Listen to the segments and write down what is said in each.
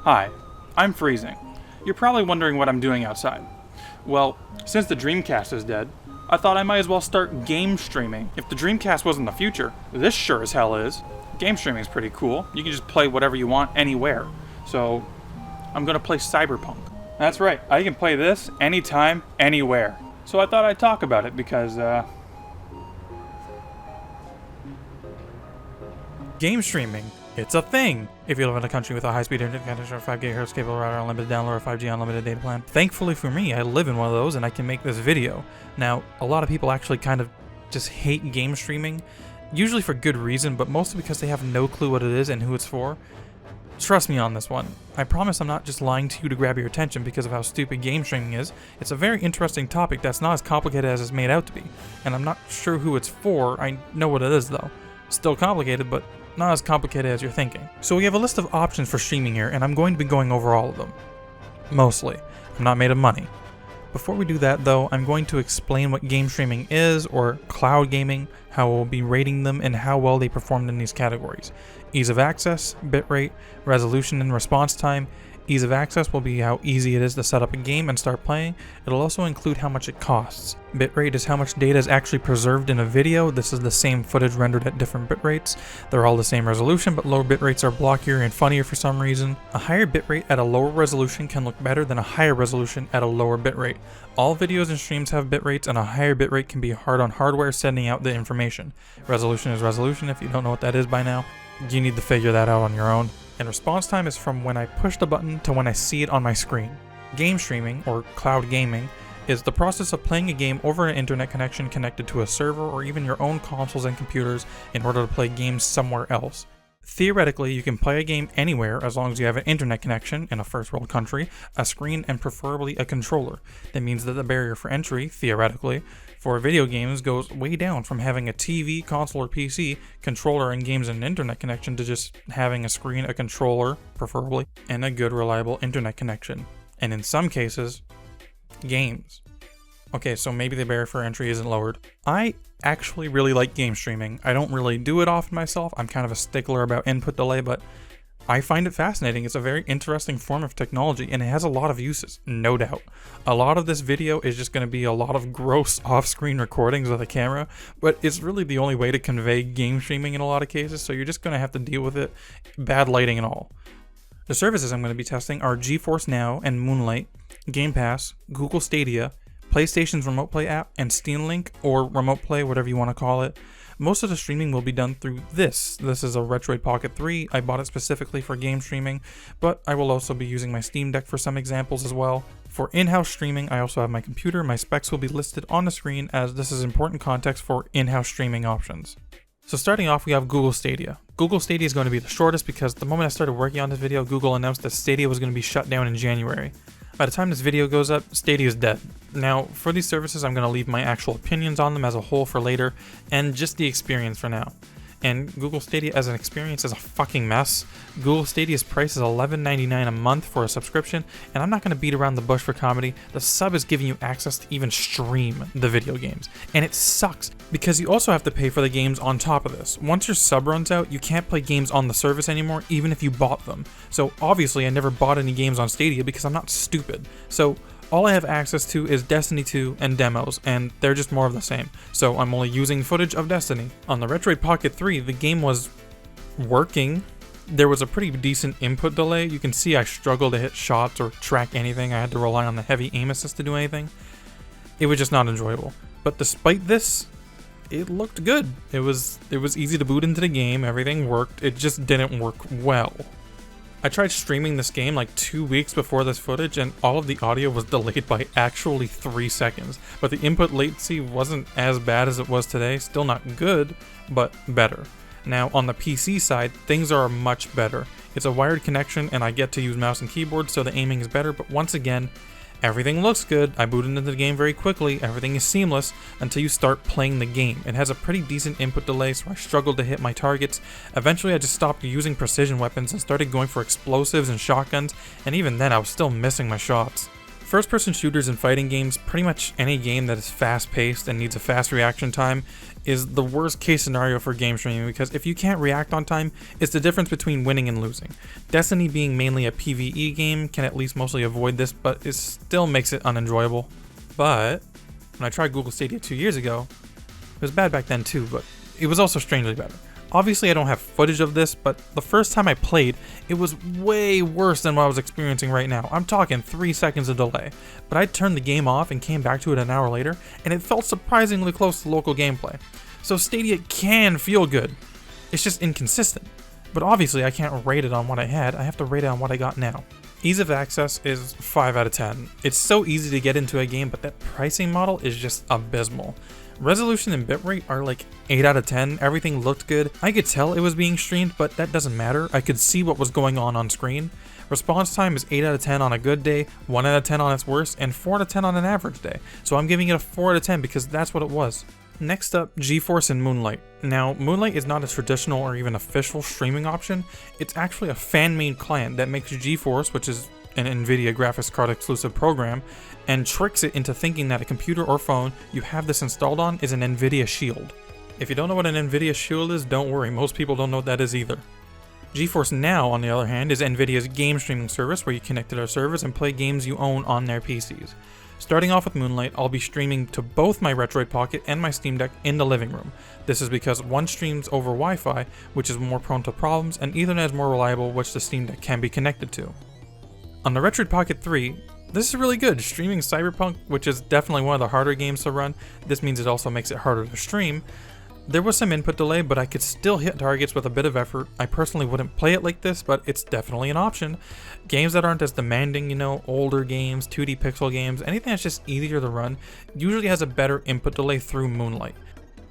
Hi, I'm freezing. You're probably wondering what I'm doing outside. Well, since the Dreamcast is dead, I thought I might as well start game streaming. If the Dreamcast was in the future, this sure as hell is. Game streaming is pretty cool. You can just play whatever you want anywhere. So, I'm gonna play Cyberpunk. That's right, I can play this anytime, anywhere. So I thought I'd talk about it because, game streaming. It's a thing! If you live in a country with a high-speed internet connection or 5 GHz cable router, unlimited download, or 5G unlimited data plan. Thankfully for me, I live in one of those and I can make this video. Now, a lot of people actually kind of just hate game streaming, usually for good reason, but mostly because they have no clue what it is and who it's for. Trust me on this one. I promise I'm not just lying to you to grab your attention because of how stupid game streaming is. It's a very interesting topic that's not as complicated as it's made out to be, and I'm not sure who it's for. I know what it is though. Still complicated, but not as complicated as you're thinking. So we have a list of options for streaming here, and I'm going to be going over all of them. Mostly. I'm not made of money. Before we do that though, I'm going to explain what game streaming is, or cloud gaming, how we'll be rating them, and how well they performed in these categories. Ease of access, bitrate, resolution and response time. Ease of access will be how easy it is to set up a game and start playing. It'll also include how much it costs. Bitrate is how much data is actually preserved in a video. This is the same footage rendered at different bitrates. They're all the same resolution, but lower bitrates are blockier and funnier for some reason. A higher bitrate at a lower resolution can look better than a higher resolution at a lower bitrate. All videos and streams have bitrates, and a higher bitrate can be hard on hardware sending out the information. Resolution is resolution. If you don't know what that is by now, you need to figure that out on your own. And response time is from when I push the button to when I see it on my screen. Game streaming, or cloud gaming, is the process of playing a game over an internet connection connected to a server or even your own consoles and computers in order to play games somewhere else. Theoretically, you can play a game anywhere as long as you have an internet connection in a first world country, a screen, and preferably a controller. That means that the barrier for entry, theoretically, for video games goes way down from having a TV, console, or PC, controller, and games and an internet connection to just having a screen, a controller, preferably, and a good reliable internet connection. And in some cases, games. Okay, so maybe the barrier for entry isn't lowered. I actually really like game streaming. I don't really do it often myself. I'm kind of a stickler about input delay, but I find it fascinating. It's a very interesting form of technology, and it has a lot of uses, no doubt. A lot of this video is just going to be a lot of gross off-screen recordings with a camera, but it's really the only way to convey game streaming in a lot of cases, so you're just going to have to deal with it, bad lighting and all. The services I'm going to be testing are GeForce Now and Moonlight, Game Pass, Google Stadia, PlayStation's Remote Play app, and Steam Link, or Remote Play, whatever you want to call it. Most of the streaming will be done through this. This is a Retroid Pocket 3. I bought it specifically for game streaming, but I will also be using my Steam Deck for some examples as well. For in-house streaming, I also have my computer. My specs will be listed on the screen, as this is important context for in-house streaming options. So starting off, we have Google Stadia. Google Stadia is going to be the shortest because the moment I started working on this video, Google announced that Stadia was going to be shut down in January. By the time this video goes up, Stadia is dead. Now, for these services, I'm going to leave my actual opinions on them as a whole for later, and just the experience for now. And Google Stadia as an experience is a fucking mess. Google Stadia's price is $11.99 a month for a subscription, and I'm not going to beat around the bush for comedy. The sub is giving you access to even stream the video games, and it sucks because you also have to pay for the games on top of this. Once your sub runs out, you can't play games on the service anymore, even if you bought them. So obviously I never bought any games on Stadia because I'm not stupid. So all I have access to is Destiny 2 and demos, and they're just more of the same. So I'm only using footage of Destiny. On the Retroid Pocket 3, the game was working. There was a pretty decent input delay. You can see I struggled to hit shots or track anything. I had to rely on the heavy aim assist to do anything. It was just not enjoyable. But despite this, it looked good. It was easy to boot into the game. Everything worked. It just didn't work well. I tried streaming this game like 2 weeks before this footage, and all of the audio was delayed by actually 3 seconds. But the input latency wasn't as bad as it was today. Still not good, but better. Now, on the PC side, things are much better. It's a wired connection, and I get to use mouse and keyboard, so the aiming is better, but once again, everything looks good. I booted into the game very quickly. Everything is seamless until you start playing the game. It has a pretty decent input delay, so I struggled to hit my targets. Eventually, I just stopped using precision weapons and started going for explosives and shotguns, and even then, I was still missing my shots. First-person shooters and fighting games, pretty much any game that is fast-paced and needs a fast reaction time, is the worst case scenario for game streaming, because if you can't react on time, it's the difference between winning and losing. Destiny, being mainly a PvE game, can at least mostly avoid this, but it still makes it unenjoyable. But when I tried Google Stadia 2 years ago, it was bad back then too, but it was also strangely better. Obviously I don't have footage of this, but the first time I played, it was way worse than what I was experiencing right now. I'm talking 3 seconds of delay. But I turned the game off and came back to it an hour later, and it felt surprisingly close to local gameplay. So Stadia can feel good. It's just inconsistent. But obviously I can't rate it on what I had, I have to rate it on what I got now. Ease of access is 5 out of 10. It's so easy to get into a game, but that pricing model is just abysmal. Resolution and bitrate are like 8 out of 10, everything looked good. I could tell it was being streamed, but that doesn't matter. I could see what was going on screen. Response time is 8 out of 10 on a good day, 1 out of 10 on its worst, and 4 out of 10 on an average day. So I'm giving it a 4 out of 10 because that's what it was. Next up, GeForce and Moonlight. Now, Moonlight is not a traditional or even official streaming option. It's actually a fan-made client that makes GeForce, which is an NVIDIA graphics card exclusive program, and tricks it into thinking that a computer or phone you have this installed on is an NVIDIA Shield. If you don't know what an NVIDIA Shield is, don't worry, most people don't know what that is either. GeForce Now, on the other hand, is NVIDIA's game streaming service where you connect to their servers and play games you own on their PCs. Starting off with Moonlight, I'll be streaming to both my Retroid Pocket and my Steam Deck in the living room. This is because one streams over Wi-Fi, which is more prone to problems, and Ethernet is more reliable, which the Steam Deck can be connected to. On the Retroid Pocket 3, this is really good. Streaming Cyberpunk, which is definitely one of the harder games to run, this means it also makes it harder to stream. There was some input delay, but I could still hit targets with a bit of effort. I personally wouldn't play it like this, but it's definitely an option. Games that aren't as demanding, you know, older games, 2D pixel games, anything that's just easier to run, usually has a better input delay through Moonlight.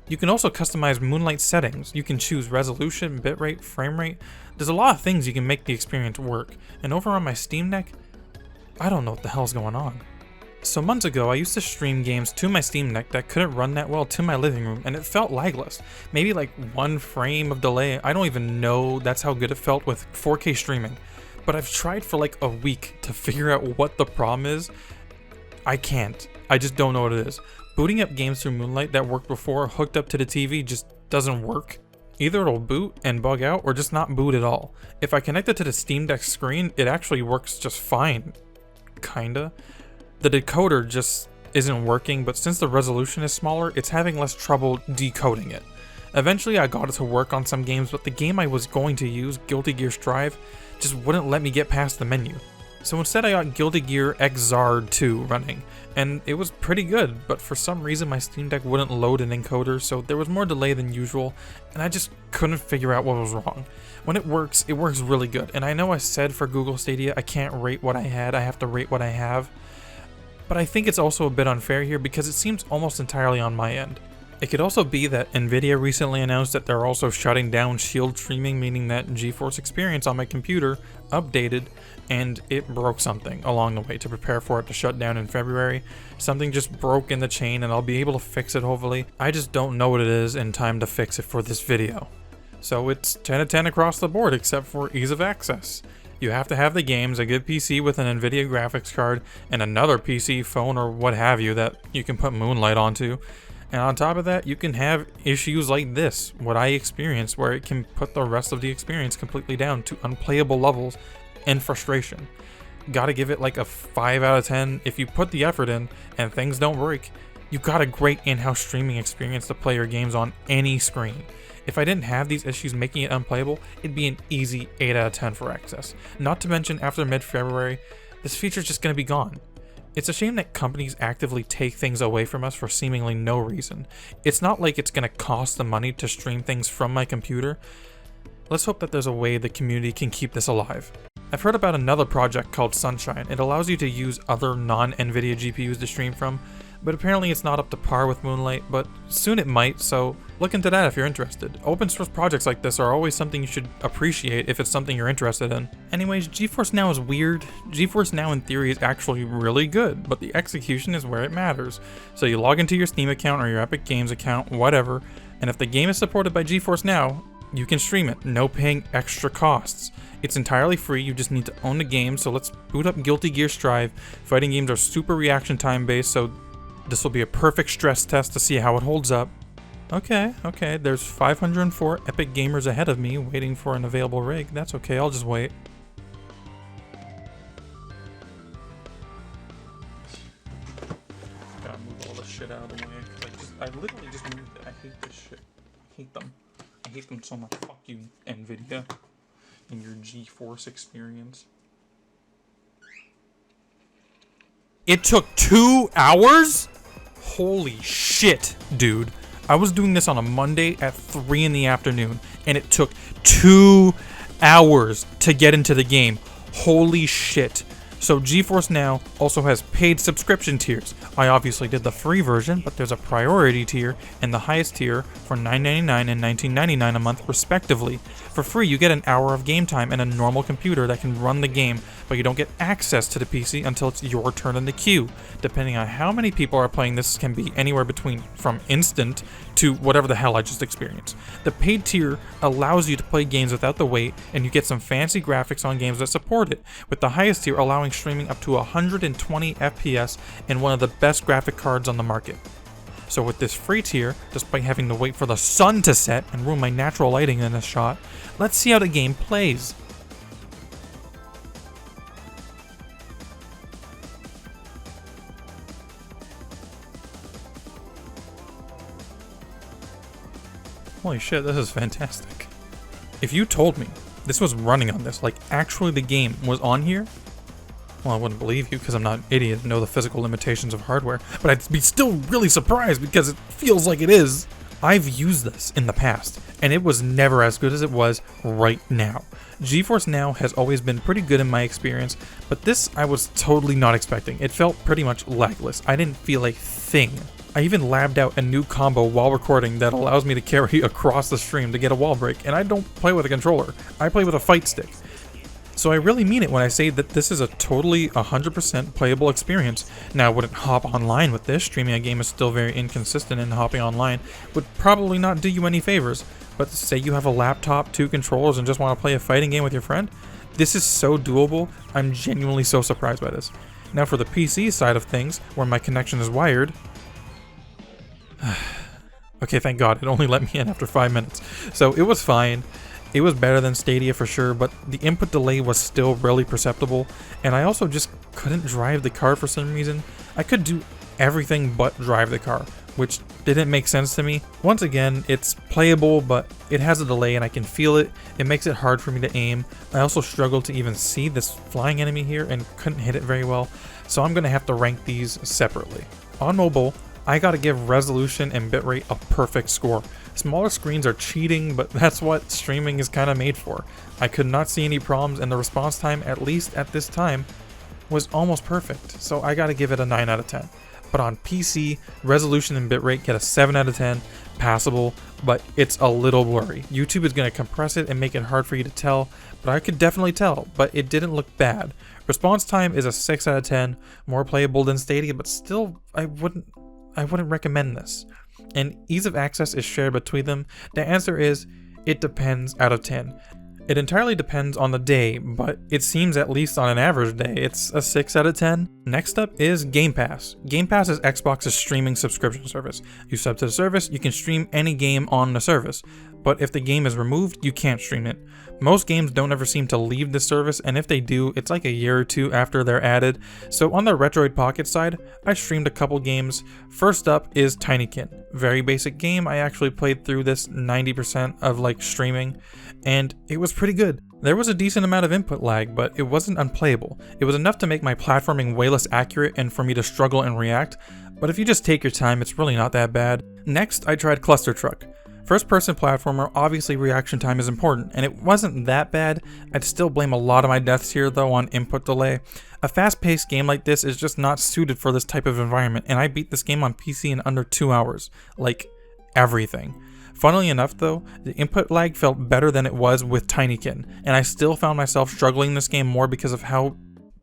You can also customize Moonlight settings. You can choose resolution, bitrate, frame rate. There's a lot of things you can make the experience work. And over on my Steam Deck, I don't know what the hell's going on. So months ago, I used to stream games to my Steam Deck that couldn't run that well to my living room, and it felt lagless. Maybe like 1 frame of delay. I don't even know that's how good it felt with 4K streaming. But I've tried for like a week to figure out what the problem is. I can't. I just don't know what it is. Booting up games through Moonlight that worked before hooked up to the TV just doesn't work. Either it'll boot and bug out or just not boot at all. If I connect it to the Steam Deck screen, it actually works just fine. Kinda. The decoder just isn't working, but since the resolution is smaller, it's having less trouble decoding it. Eventually I got it to work on some games, but the game I was going to use, Guilty Gear Strive, just wouldn't let me get past the menu. So instead I got Guilty Gear Xrd 2 running, and it was pretty good, but for some reason my Steam Deck wouldn't load an encoder, so there was more delay than usual, and I just couldn't figure out what was wrong. When it works really good, and I know I said for Google Stadia I can't rate what I had, I have to rate what I have, but I think it's also a bit unfair here because it seems almost entirely on my end. It could also be that Nvidia recently announced that they're also shutting down Shield streaming, meaning that GeForce Experience on my computer updated and it broke something along the way to prepare for it to shut down in February. Something just broke in the chain and I'll be able to fix it hopefully. I just don't know what it is in time to fix it for this video. So it's 10 out of 10 across the board except for ease of access. You have to have the games, a good PC with an NVIDIA graphics card, and another PC, phone, or what have you that you can put Moonlight onto. And on top of that, you can have issues like this, what I experienced, where it can put the rest of the experience completely down to unplayable levels and frustration. Gotta give it like a 5 out of 10. If you put the effort in and things don't break, you've got a great in-house streaming experience to play your games on any screen. If I didn't have these issues making it unplayable, it'd be an easy 8 out of 10 for access. Not to mention, after mid-February, this feature's just gonna be gone. It's a shame that companies actively take things away from us for seemingly no reason. It's not like it's gonna cost them money to stream things from my computer. Let's hope that there's a way the community can keep this alive. I've heard about another project called Sunshine. It allows you to use other non-NVIDIA GPUs to stream from, but apparently it's not up to par with Moonlight, but soon it might, so look into that if you're interested. Open source projects like this are always something you should appreciate if it's something you're interested in. Anyways, GeForce Now is weird. GeForce Now in theory is actually really good, but the execution is where it matters. So you log into your Steam account or your Epic Games account, whatever, and if the game is supported by GeForce Now, you can stream it, no paying extra costs. It's entirely free, you just need to own the game, so let's boot up Guilty Gear Strive. Fighting games are super reaction time based, so this will be a perfect stress test to see how it holds up. Okay, there's 504 epic gamers ahead of me waiting for an available rig. That's okay, I'll just wait. Gotta move all this shit out of the way. I literally just moved it. I hate this shit. I hate them. I hate them so much. Fuck you, NVIDIA, and your GeForce experience. It took 2 hours? Holy shit, dude. I was doing this on a Monday at 3 in the afternoon, and it took 2 hours to get into the game. Holy shit. So GeForce Now also has paid subscription tiers. I obviously did the free version, but there's a priority tier and the highest tier for $9.99 and $19.99 a month respectively. For free, you get an hour of game time and a normal computer that can run the game, but you don't get access to the PC until it's your turn in the queue. Depending on how many people are playing, this can be anywhere between from instant to whatever the hell I just experienced. The paid tier allows you to play games without the wait, and you get some fancy graphics on games that support it, with the highest tier allowing streaming up to 120 FPS and one of the best graphic cards on the market. So with this free tier, despite having to wait for the sun to set and ruin my natural lighting in this shot, let's see how the game plays. Holy shit, this is fantastic. If you told me this was running on this, like actually the game was on here, well, I wouldn't believe you because I'm not an idiot and know the physical limitations of hardware, but I'd be still really surprised because it feels like it is. I've used this in the past, and it was never as good as it was right now. GeForce Now has always been pretty good in my experience, but this I was totally not expecting. It felt pretty much lagless. I didn't feel a thing. I even labbed out a new combo while recording that allows me to carry across the stream to get a wall break, and I don't play with a controller. I play with a fight stick. So I really mean it when I say that this is a totally 100% playable experience. Now I wouldn't hop online with this, streaming a game is still very inconsistent, and hopping online would probably not do you any favors. But say you have a laptop, 2 controllers, and just want to play a fighting game with your friend, this is so doable. I'm genuinely so surprised by this. Now for the PC side of things, where my connection is wired, okay, thank God, it only let me in after 5 minutes. So it was fine. It was better than Stadia for sure, but the input delay was still really perceptible, and I also just couldn't drive the car for some reason. I could do everything but drive the car, which didn't make sense to me. Once again, it's playable, but it has a delay and I can feel it. It makes it hard for me to aim. I also struggled to even see this flying enemy here and couldn't hit it very well, so I'm going to have to rank these separately. On mobile, I gotta give resolution and bitrate a perfect score. Smaller screens are cheating, but that's what streaming is kinda made for. I could not see any problems, and the response time, at least at this time, was almost perfect, so I gotta give it a 9 out of 10. But on PC, resolution and bitrate get a 7 out of 10, passable, but it's a little blurry. YouTube is gonna compress it and make it hard for you to tell, but I could definitely tell, but it didn't look bad. Response time is a 6 out of 10, more playable than Stadia, but still, I wouldn't recommend this. And ease of access is shared between them. The answer is, it depends out of 10. It entirely depends on the day, but it seems at least on an average day, it's a 6 out of 10. Next up is Game Pass. Game Pass is Xbox's streaming subscription service. You sub to the service, you can stream any game on the service, but if the game is removed, you can't stream it. Most games don't ever seem to leave the service, and if they do, it's like a year or 2 after they're added. So on the Retroid Pocket side, I streamed a couple games. First up is Tinykin. Very basic game. I actually played through this 90% of streaming, and it was pretty good. There was a decent amount of input lag, but it wasn't unplayable. It was enough to make my platforming way less accurate and for me to struggle and react, but if you just take your time, it's really not that bad. Next, I tried Cluster Truck. First-person platformer, obviously reaction time is important, and it wasn't that bad. I'd still blame a lot of my deaths here though on input delay. A fast-paced game like this is just not suited for this type of environment, and I beat this game on PC in under 2 hours. Like, everything. Funnily enough though, the input lag felt better than it was with Tinykin, and I still found myself struggling this game more because of how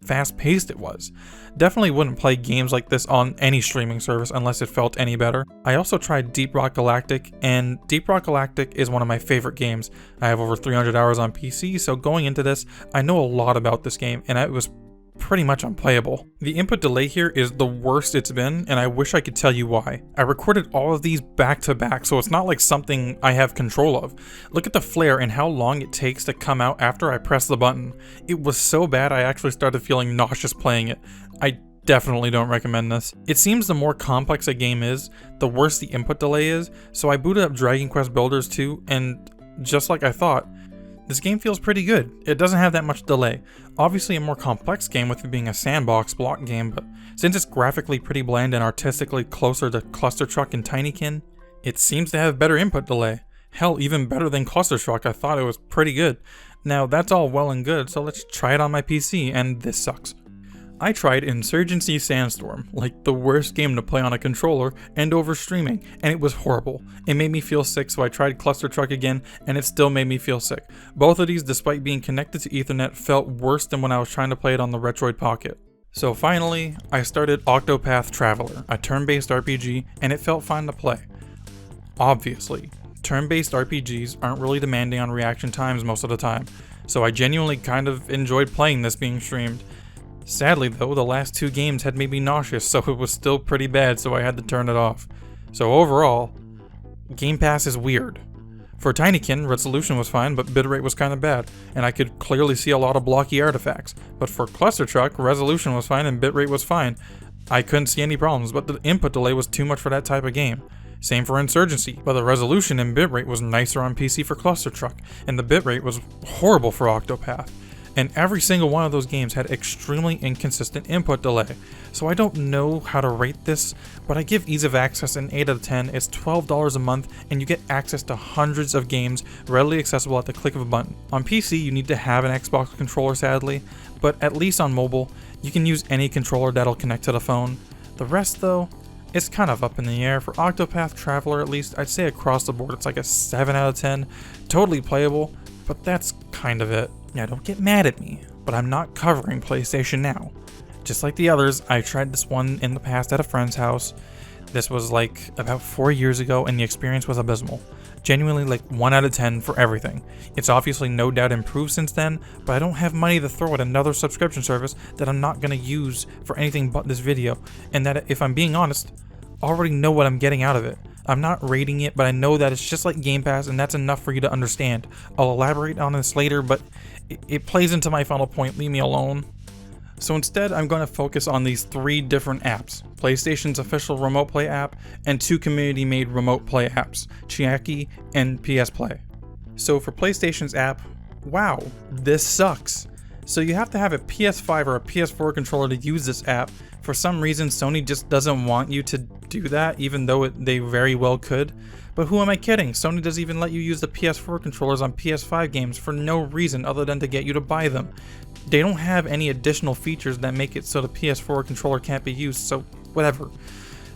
fast paced it was. Definitely wouldn't play games like this on any streaming service unless it felt any better. I also tried Deep Rock Galactic, and Deep Rock Galactic is one of my favorite games. I have over 300 hours on PC, so going into this, I know a lot about this game, and it was pretty much unplayable. The input delay here is the worst it's been, and I wish I could tell you why. I recorded all of these back to back, so it's not like something I have control of. Look at the flare and how long it takes to come out after I press the button. It was so bad I actually started feeling nauseous playing it. I definitely don't recommend this. It seems the more complex a game is, the worse the input delay is, so I booted up Dragon Quest Builders 2, and just like I thought, this game feels pretty good. It doesn't have that much delay. Obviously a more complex game with it being a sandbox block game, but since it's graphically pretty bland and artistically closer to Cluster Truck and Tinykin, it seems to have better input delay. Hell, even better than Cluster Truck. I thought it was pretty good. Now that's all well and good, so let's try it on my PC, and this sucks. I tried Insurgency Sandstorm, like the worst game to play on a controller and over streaming, and it was horrible. It made me feel sick, so I tried Cluster Truck again, and it still made me feel sick. Both of these, despite being connected to Ethernet, felt worse than when I was trying to play it on the Retroid Pocket. So finally, I started Octopath Traveler, a turn-based RPG, and it felt fine to play. Obviously, turn-based RPGs aren't really demanding on reaction times most of the time, so I genuinely kind of enjoyed playing this being streamed. Sadly though, the last two games had made me nauseous, so it was still pretty bad, so I had to turn it off. So overall, Game Pass is weird. For Tinykin, resolution was fine, but bitrate was kinda bad, and I could clearly see a lot of blocky artifacts. But for Cluster Truck, resolution was fine and bitrate was fine. I couldn't see any problems, but the input delay was too much for that type of game. Same for Insurgency, but the resolution and bitrate was nicer on PC for Cluster Truck, and the bitrate was horrible for Octopath. And every single one of those games had extremely inconsistent input delay. So I don't know how to rate this, but I give ease of access an 8 out of 10. It's $12 a month, and you get access to hundreds of games readily accessible at the click of a button. On PC, you need to have an Xbox controller, sadly, but at least on mobile, you can use any controller that'll connect to the phone. The rest, though, it's kind of up in the air. For Octopath Traveler, at least, I'd say across the board, it's like a 7 out of 10. Totally playable, but that's kind of it. Now don't get mad at me, but I'm not covering PlayStation Now. Just like the others, I tried this one in the past at a friend's house. This was like about 4 years ago, and the experience was abysmal. Genuinely like 1 out of 10 for everything. It's obviously no doubt improved since then, but I don't have money to throw at another subscription service that I'm not going to use for anything but this video, and that, if I'm being honest, I already know what I'm getting out of it. I'm not rating it, but I know that it's just like Game Pass, and that's enough for you to understand. I'll elaborate on this later, but it plays into my final point. Leave me alone. So instead, I'm going to focus on these 3 different apps: PlayStation's official Remote Play app and 2 community-made Remote Play apps, Chiaki and PS Play. So for PlayStation's app, wow, this sucks. So you have to have a PS5 or a PS4 controller to use this app. For some reason, Sony just doesn't want you to do that, even though they very well could. But who am I kidding? Sony doesn't even let you use the PS4 controllers on PS5 games for no reason other than to get you to buy them. They don't have any additional features that make it so the PS4 controller can't be used, so whatever.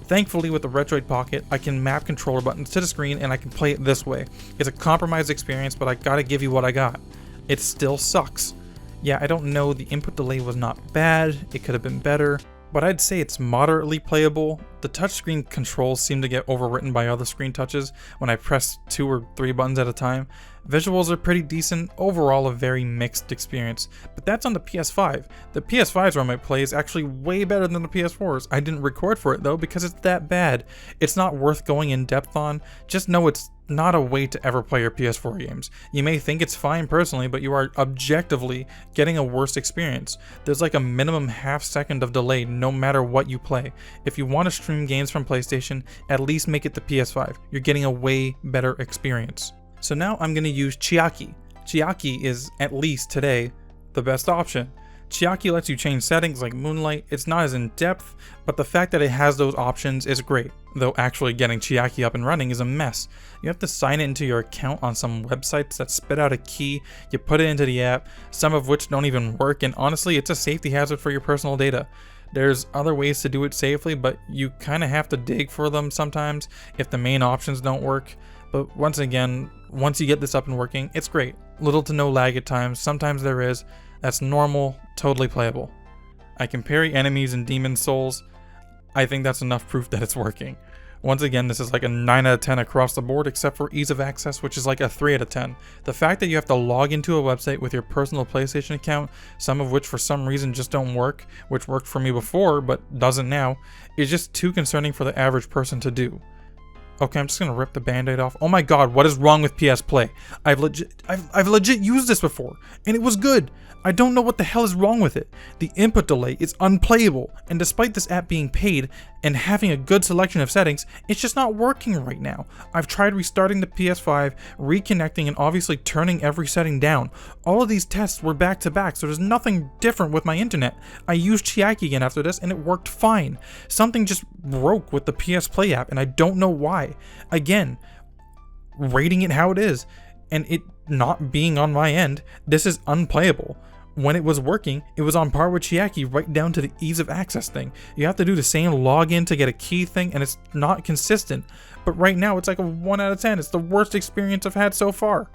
Thankfully, with the Retroid Pocket, I can map controller buttons to the screen and I can play it this way. It's a compromised experience, but I gotta give you what I got. It still sucks. Yeah, I don't know, the input delay was not bad, it could have been better, but I'd say it's moderately playable. The touchscreen controls seem to get overwritten by other screen touches when I press 2 or 3 buttons at a time. Visuals are pretty decent, overall a very mixed experience, but that's on the PS5. The PS5's Remote Play is actually way better than the PS4's. I didn't record for it though because it's that bad. It's not worth going in depth on, just know it's not a way to ever play your PS4 games. You may think it's fine personally, but you are objectively getting a worse experience. There's like a minimum half second of delay no matter what you play. If you want to stream games from PlayStation, at least make it the PS5. You're getting a way better experience. So now I'm going to use Chiaki. Chiaki is, at least today, the best option. Chiaki lets you change settings like Moonlight. It's not as in-depth, but the fact that it has those options is great, though actually getting Chiaki up and running is a mess. You have to sign it into your account on some websites that spit out a key, you put it into the app, some of which don't even work, and honestly it's a safety hazard for your personal data. There's other ways to do it safely, but you kind of have to dig for them sometimes if the main options don't work. But once again, once you get this up and working, it's great. Little to no lag at times, sometimes there is. That's normal, totally playable. I can parry enemies in Demon Souls. I think that's enough proof that it's working. Once again, this is like a 9 out of 10 across the board, except for ease of access, which is like a 3 out of 10. The fact that you have to log into a website with your personal PlayStation account, some of which for some reason just don't work, which worked for me before but doesn't now, is just too concerning for the average person to do. Okay, I'm just gonna rip the band-aid off. Oh my god, what is wrong with PS Play? I've legit used this before, and it was good. I don't know what the hell is wrong with it. The input delay is unplayable, and despite this app being paid and having a good selection of settings, it's just not working right now. I've tried restarting the PS5, reconnecting, and obviously turning every setting down. All of these tests were back to back, so there's nothing different with my internet. I used Chiaki again after this, and it worked fine. Something just broke with the PS Play app, and I don't know why. Again, rating it how it is, and it not being on my end, this is unplayable. When it was working, it was on par with Chiaki right down to the ease of access thing. You have to do the same login to get a key thing, and it's not consistent. But right now, it's like a 1 out of 10. It's the worst experience I've had so far.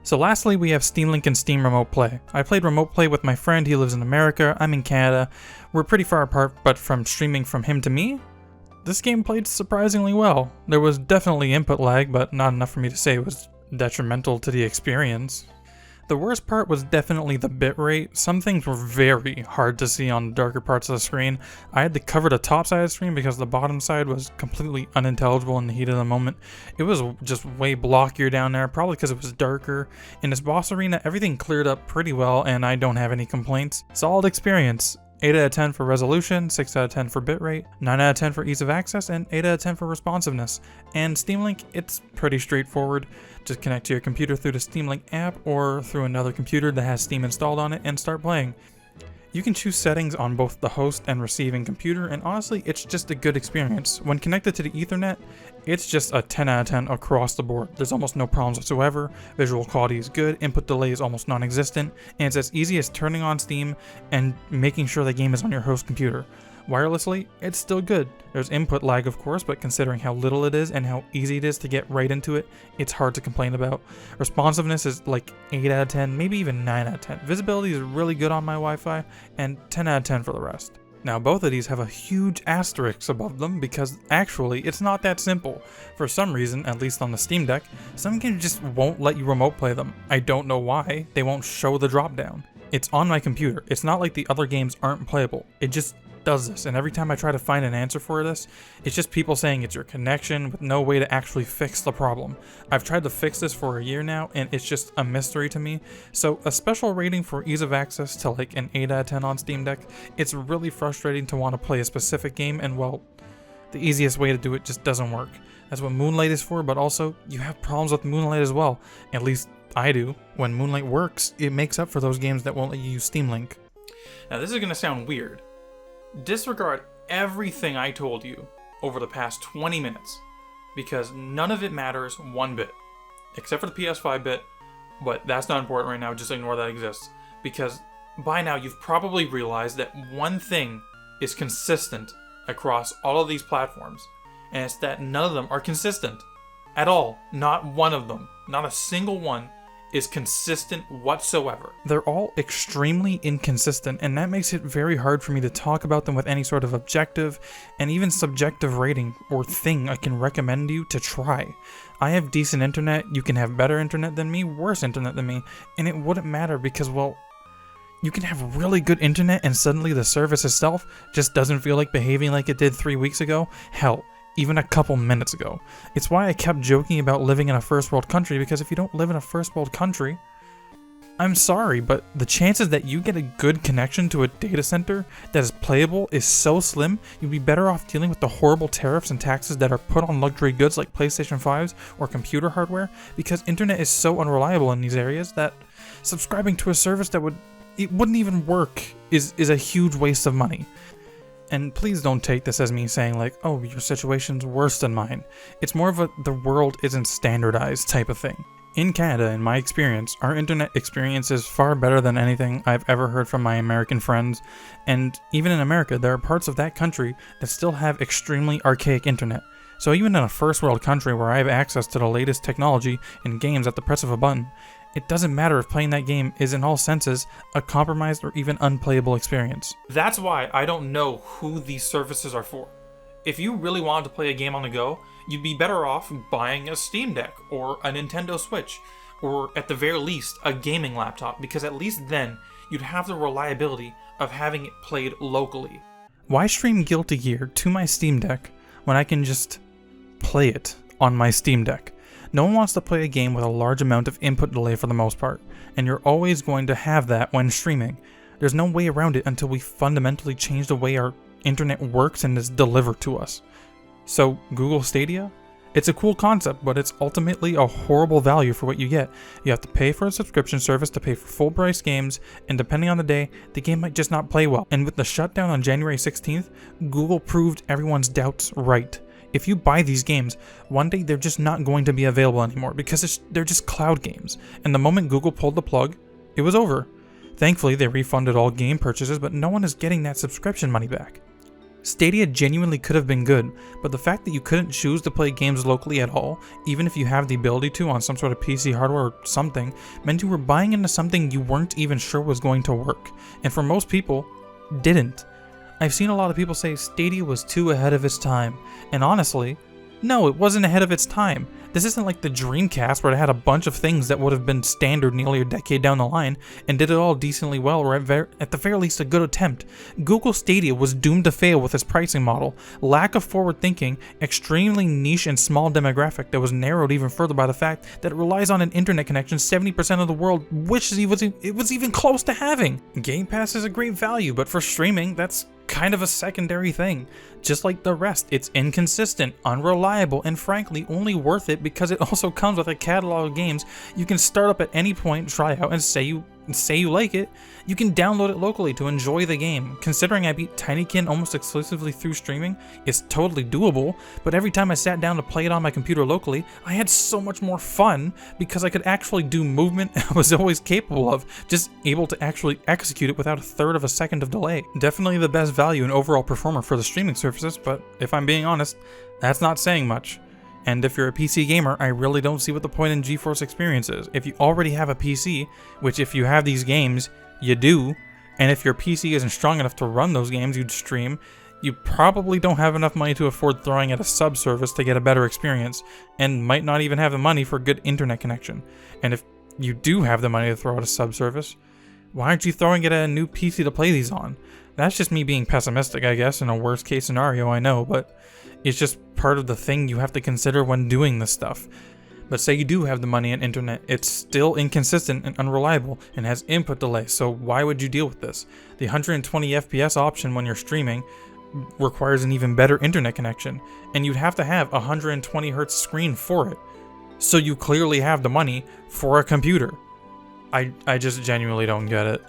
So lastly, we have Steam Link and Steam Remote Play. I played Remote Play with my friend. He lives in America. I'm in Canada. We're pretty far apart, but from streaming from him to me, this game played surprisingly well. There was definitely input lag, but not enough for me to say it was detrimental to the experience. The worst part was definitely the bitrate. Some things were very hard to see on the darker parts of the screen. I had to cover the top side of the screen because the bottom side was completely unintelligible in the heat of the moment. It was just way blockier down there, probably because it was darker. In this boss arena, everything cleared up pretty well, and I don't have any complaints. Solid experience. 8 out of 10 for resolution, 6 out of 10 for bitrate, 9 out of 10 for ease of access, and 8 out of 10 for responsiveness. And Steam Link, it's pretty straightforward. Just connect to your computer through the Steam Link app or through another computer that has Steam installed on it and start playing. You can choose settings on both the host and receiving computer, and honestly, it's just a good experience. When connected to the Ethernet, it's just a 10 out of 10 across the board. There's almost no problems whatsoever, visual quality is good, input delay is almost non-existent, and it's as easy as turning on Steam and making sure the game is on your host computer. Wirelessly, it's still good. There's input lag of course, but considering how little it is and how easy it is to get right into it, it's hard to complain about. Responsiveness is like 8 out of 10, maybe even 9 out of 10. Visibility is really good on my Wi-Fi, and 10 out of 10 for the rest. Now both of these have a huge asterisk above them because actually it's not that simple. For some reason, at least on the Steam Deck, some games just won't let you remote play them. I don't know why, they won't show the drop down. It's on my computer. It's not like the other games aren't playable. It just does this, and every time I try to find an answer for this, it's just people saying it's your connection with no way to actually fix the problem. I've tried to fix this for a year now, and it's just a mystery to me. So a special rating for ease of access to like an 8 out of 10 on Steam Deck. It's really frustrating to want to play a specific game, and well, the easiest way to do it just doesn't work. That's what Moonlight is for, but also you have problems with Moonlight as well. At least I do. When Moonlight works, it makes up for those games that won't let you use Steam Link. Now this is going to sound weird. Disregard everything I told you over the past 20 minutes, because none of it matters one bit, except for the PS5 bit, but that's not important right now, just ignore that exists, because by now you've probably realized that one thing is consistent across all of these platforms, and it's that none of them are consistent at all. Not one of them, not a single one is consistent whatsoever. They're all extremely inconsistent, and that makes it very hard for me to talk about them with any sort of objective and even subjective rating or thing I can recommend you to try. I have decent internet, you can have better internet than me, worse internet than me, and it wouldn't matter because, well, you can have really good internet and suddenly the service itself just doesn't feel like behaving like it did 3 weeks ago. Hell, even a couple minutes ago. It's why I kept joking about living in a first world country, because if you don't live in a first world country, I'm sorry, but the chances that you get a good connection to a data center that is playable is so slim, you'd be better off dealing with the horrible tariffs and taxes that are put on luxury goods like PlayStation 5s or computer hardware, because internet is so unreliable in these areas that subscribing to a service that wouldn't even work is a huge waste of money. And please don't take this as me saying like, oh, your situation's worse than mine. It's more of a the world isn't standardized type of thing. In Canada, in my experience, our internet experience is far better than anything I've ever heard from my American friends. And even in America, there are parts of that country that still have extremely archaic internet. So even in a first world country where I have access to the latest technology and games at the press of a button, it doesn't matter if playing that game is in all senses a compromised or even unplayable experience. That's why I don't know who these services are for. If you really wanted to play a game on the go, you'd be better off buying a Steam Deck or a Nintendo Switch, or at the very least, a gaming laptop, because at least then, you'd have the reliability of having it played locally. Why stream Guilty Gear to my Steam Deck when I can just play it on my Steam Deck? No one wants to play a game with a large amount of input delay for the most part, and you're always going to have that when streaming. There's no way around it until we fundamentally change the way our internet works and is delivered to us. So, Google Stadia? It's a cool concept, but it's ultimately a horrible value for what you get. You have to pay for a subscription service to pay for full price games, and depending on the day, the game might just not play well. And with the shutdown on January 16th, Google proved everyone's doubts right. If you buy these games, one day they're just not going to be available anymore because they're just cloud games. And the moment Google pulled the plug, it was over. Thankfully, they refunded all game purchases, but no one is getting that subscription money back. Stadia genuinely could have been good, but the fact that you couldn't choose to play games locally at all, even if you have the ability to on some sort of PC hardware or something, meant you were buying into something you weren't even sure was going to work, and for most people, didn't. I've seen a lot of people say Stadia was too ahead of its time, and honestly, no, it wasn't ahead of its time. This isn't like the Dreamcast where it had a bunch of things that would have been standard nearly a decade down the line and did it all decently well, or at the very least a good attempt. Google Stadia was doomed to fail with its pricing model, lack of forward thinking, extremely niche and small demographic that was narrowed even further by the fact that it relies on an internet connection 70% of the world wishes it was even close to having. Game Pass is a great value, but for streaming, that's kind of a secondary thing. Just like the rest, it's inconsistent, unreliable, and frankly only worth it because it also comes with a catalog of games you can start up at any point, try out, and say you like it. You can download it locally to enjoy the game. Considering I beat Tinykin almost exclusively through streaming, it's totally doable, but every time I sat down to play it on my computer locally, I had so much more fun because I could actually do movement I was always capable of, just able to actually execute it without a third of a second of delay. Definitely the best value and overall performer for the streaming services, but if I'm being honest, that's not saying much. And if you're a PC gamer, I really don't see what the point in GeForce Experience is. If you already have a PC, which if you have these games, you do, and if your PC isn't strong enough to run those games you'd stream, you probably don't have enough money to afford throwing at a sub-service to get a better experience, and might not even have the money for a good internet connection. And if you do have the money to throw at a sub-service, why aren't you throwing it at a new PC to play these on? That's just me being pessimistic, I guess, in a worst case scenario, I know, but it's just part of the thing you have to consider when doing this stuff. But say you do have the money and internet, it's still inconsistent and unreliable and has input delay, so why would you deal with this? The 120 FPS option when you're streaming requires an even better internet connection, and you'd have to have a 120Hz screen for it. So you clearly have the money for a computer. I just genuinely don't get it.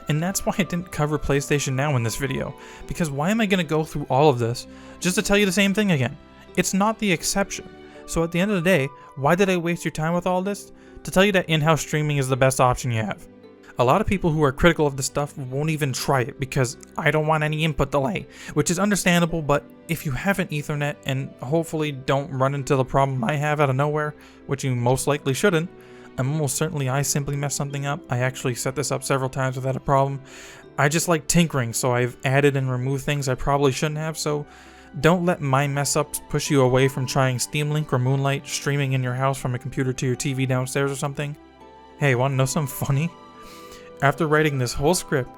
And that's why I didn't cover PlayStation Now in this video, because why am I going to go through all of this just to tell you the same thing again? It's not the exception. So at the end of the day, why did I waste your time with all this? To tell you that in-house streaming is the best option you have. A lot of people who are critical of this stuff won't even try it because I don't want any input delay, which is understandable, but if you have an Ethernet and hopefully don't run into the problem I have out of nowhere, which you most likely shouldn't, and almost certainly I simply messed something up. I actually set this up several times without a problem. I just like tinkering, so I've added and removed things I probably shouldn't have, so don't let my mess ups push you away from trying Steam Link or Moonlight streaming in your house from a computer to your TV downstairs or something. Hey, wanna know something funny? After writing this whole script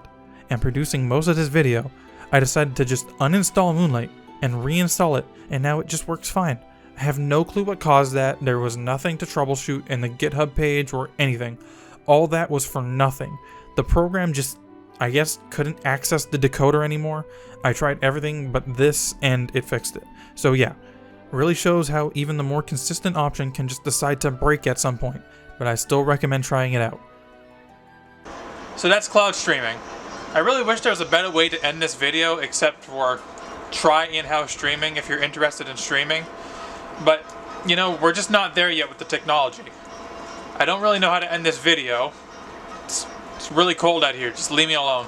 and producing most of this video, I decided to just uninstall Moonlight and reinstall it, and now it just works fine. I have no clue what caused that. There was nothing to troubleshoot in the GitHub page or anything. All that was for nothing. The program just, I guess, couldn't access the decoder anymore. I tried everything but this and it fixed it. So yeah, really shows how even the more consistent option can just decide to break at some point, but I still recommend trying it out. So that's cloud streaming. I really wish there was a better way to end this video except for try in-house streaming if you're interested in streaming. But, you know, we're just not there yet with the technology. I don't really know how to end this video. It's really cold out here. Just leave me alone.